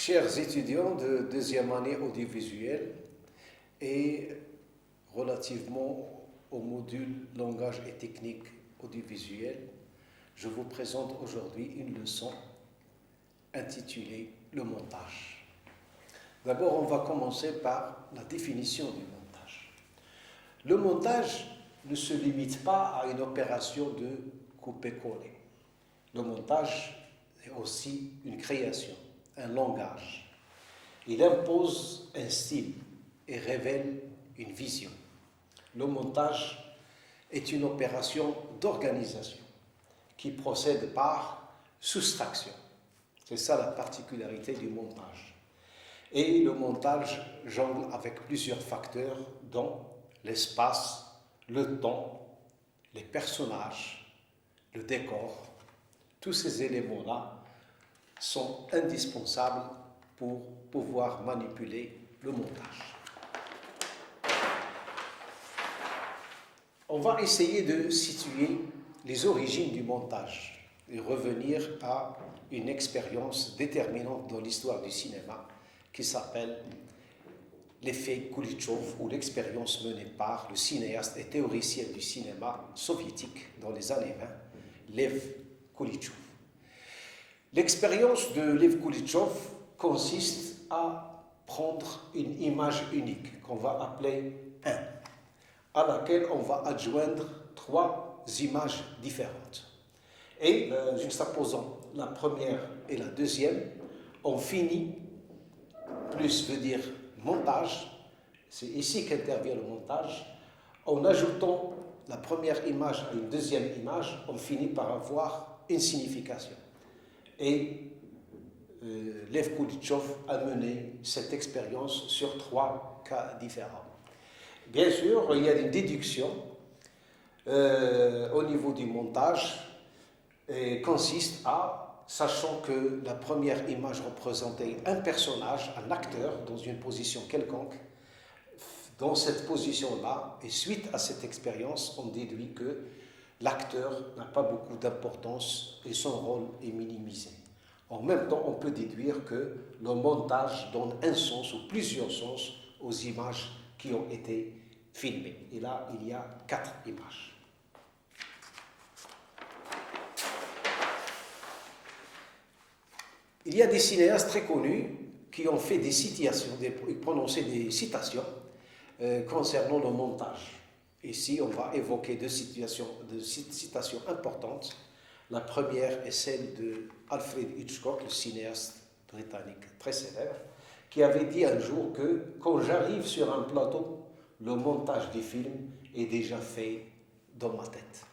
Chers étudiants de deuxième année audiovisuelle et relativement au module langage et technique audiovisuelle, je vous présente aujourd'hui une leçon intitulée le montage. D'abord, on va commencer par la définition du montage. Le montage ne se limite pas à une opération de couper-coller. Le montage est aussi une création, un langage. Il impose un style et révèle une vision. Le montage est une opération d'organisation qui procède par soustraction. C'est ça la particularité du montage. Et le montage jongle avec plusieurs facteurs dont l'espace, le temps, les personnages, le décor. Tous ces éléments-là sont indispensables pour pouvoir manipuler le montage. On va essayer de situer les origines du montage et revenir à une expérience déterminante dans l'histoire du cinéma qui s'appelle l'effet Kulitchov ou l'expérience menée par le cinéaste et théoricien du cinéma soviétique dans les années 20, Lev Kulitchov. L'expérience de Lev Kulitchov consiste à prendre une image unique qu'on va appeler 1, à laquelle on va adjoindre 3 images différentes. Et juxtaposant la première et la deuxième, on finit, plus veut dire montage, c'est ici qu'intervient le montage, en ajoutant la première image à une deuxième image, on finit par avoir une signification. Et Lev Kulitchov a mené cette expérience sur 3 cas différents. Bien sûr, il y a une déduction au niveau du montage et consiste à, sachant que la première image représentait un personnage, un acteur dans une position quelconque, dans cette position-là, et suite à cette expérience, on déduit que l'acteur n'a pas beaucoup d'importance et son rôle est minimisé. En même temps, on peut déduire que le montage donne un sens ou plusieurs sens aux images qui ont été filmées. Et là, il y a 4 images. Il y a des cinéastes très connus qui ont fait des citations, prononcé des citations concernant le montage. Ici, on va évoquer 2 citations importantes. La première est celle de Alfred Hitchcock, le cinéaste britannique très célèbre, qui avait dit un jour que quand j'arrive sur un plateau, le montage du film est déjà fait dans ma tête.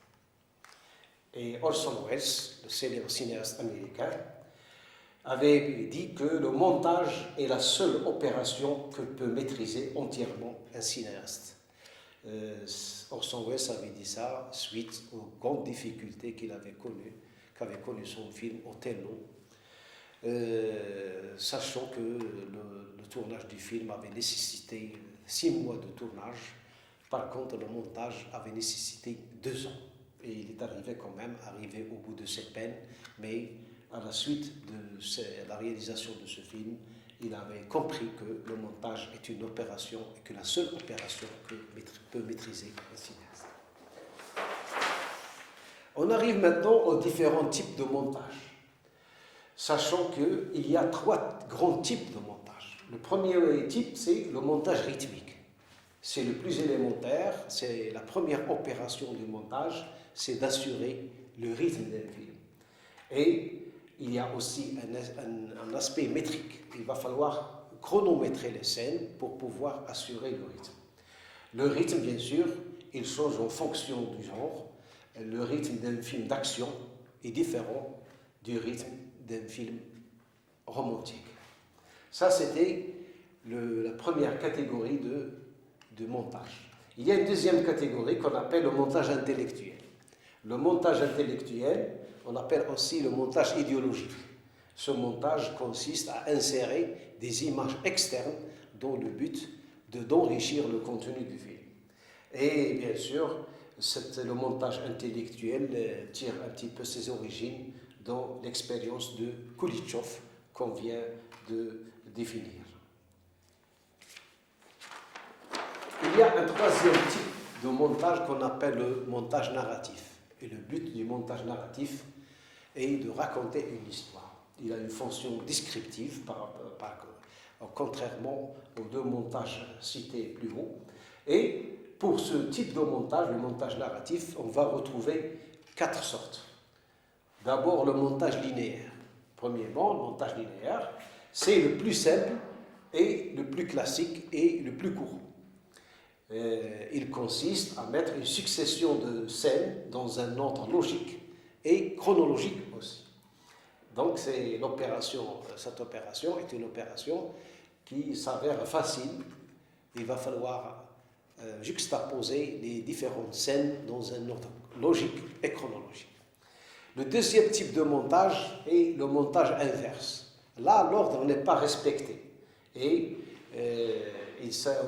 Et Orson Welles, le célèbre cinéaste américain, avait dit que le montage est la seule opération que peut maîtriser entièrement un cinéaste. Orson Welles avait dit ça suite aux grandes difficultés qu'avait connu son film Othello, sachant que le tournage du film avait nécessité 6 mois de tournage. Par contre, le montage avait nécessité 2 ans. Et il est arrivé au bout de cette peine, mais à la suite de la réalisation de ce film, il avait compris que le montage est une opération et que la seule opération que peut maîtriser un cinéaste. On arrive maintenant aux différents types de montage, sachant qu'il y a 3 grands types de montage. Le premier type, c'est le montage rythmique. C'est le plus élémentaire, c'est la première opération du montage, c'est d'assurer le rythme d'un film. Et il y a aussi un aspect métrique. Il va falloir chronométrer les scènes pour pouvoir assurer le rythme. Le rythme, bien sûr, il change en fonction du genre. Le rythme d'un film d'action est différent du rythme d'un film romantique. Ça, c'était la première catégorie de montage. Il y a une deuxième catégorie qu'on appelle le montage intellectuel. Le montage intellectuel, on appelle aussi le montage idéologique. Ce montage consiste à insérer des images externes dans le but d'enrichir le contenu du film. Et bien sûr, le montage intellectuel tire un petit peu ses origines dans l'expérience de Kulitchov qu'on vient de définir. Il y a un troisième type de montage qu'on appelle le montage narratif. Et le but du montage narratif est de raconter une histoire. Il a une fonction descriptive, contrairement aux deux montages cités plus haut. Et pour ce type de montage, le montage narratif, on va retrouver 4 sortes. D'abord, le montage linéaire. Premièrement, le montage linéaire, c'est le plus simple et le plus classique et le plus court. Il consiste à mettre une succession de scènes dans un ordre logique et chronologique aussi. Donc, cette opération est une opération qui s'avère facile. Il va falloir juxtaposer les différentes scènes dans un ordre logique et chronologique. Le deuxième type de montage est le montage inverse. Là, l'ordre n'est pas respecté et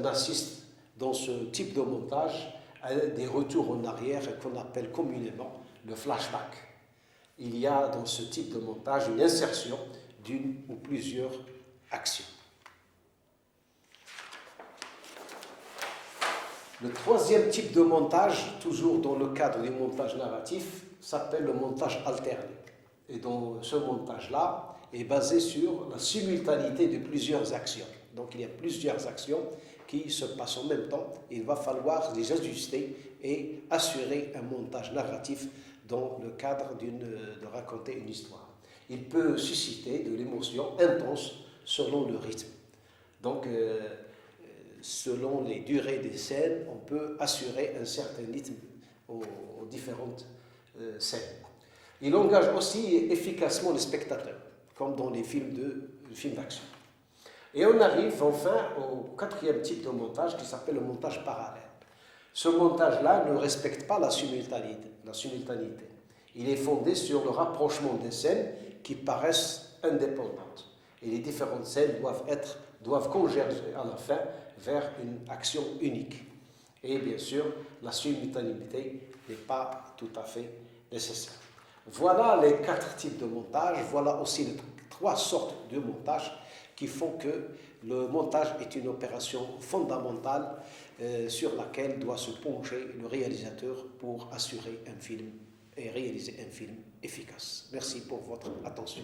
on assiste dans ce type de montage à des retours en arrière qu'on appelle communément le flashback. Il y a dans ce type de montage une insertion d'une ou plusieurs actions. Le troisième type de montage, toujours dans le cadre du montage narratif, s'appelle le montage alterné. Et donc ce montage-là est basé sur la simultanéité de plusieurs actions. Donc il y a plusieurs actions qui se passent en même temps. Il va falloir les ajuster et assurer un montage narratif dans le cadre de raconter une histoire. Il peut susciter de l'émotion intense selon le rythme. Donc, selon les durées des scènes, on peut assurer un certain rythme aux différentes scènes. Il engage aussi efficacement les spectateurs, comme dans les films d'action. Et on arrive enfin au quatrième type de montage qui s'appelle le montage parallèle. Ce montage-là ne respecte pas la simultanéité. Il est fondé sur le rapprochement des scènes qui paraissent indépendantes. Et les différentes scènes doivent converger à la fin vers une action unique. Et bien sûr, la simultanéité n'est pas tout à fait nécessaire. Voilà les 4 types de montage. Voilà aussi les 3 sortes de montage qui font que le montage est une opération fondamentale sur laquelle doit se pencher le réalisateur pour assurer un film et réaliser un film efficace. Merci pour votre attention.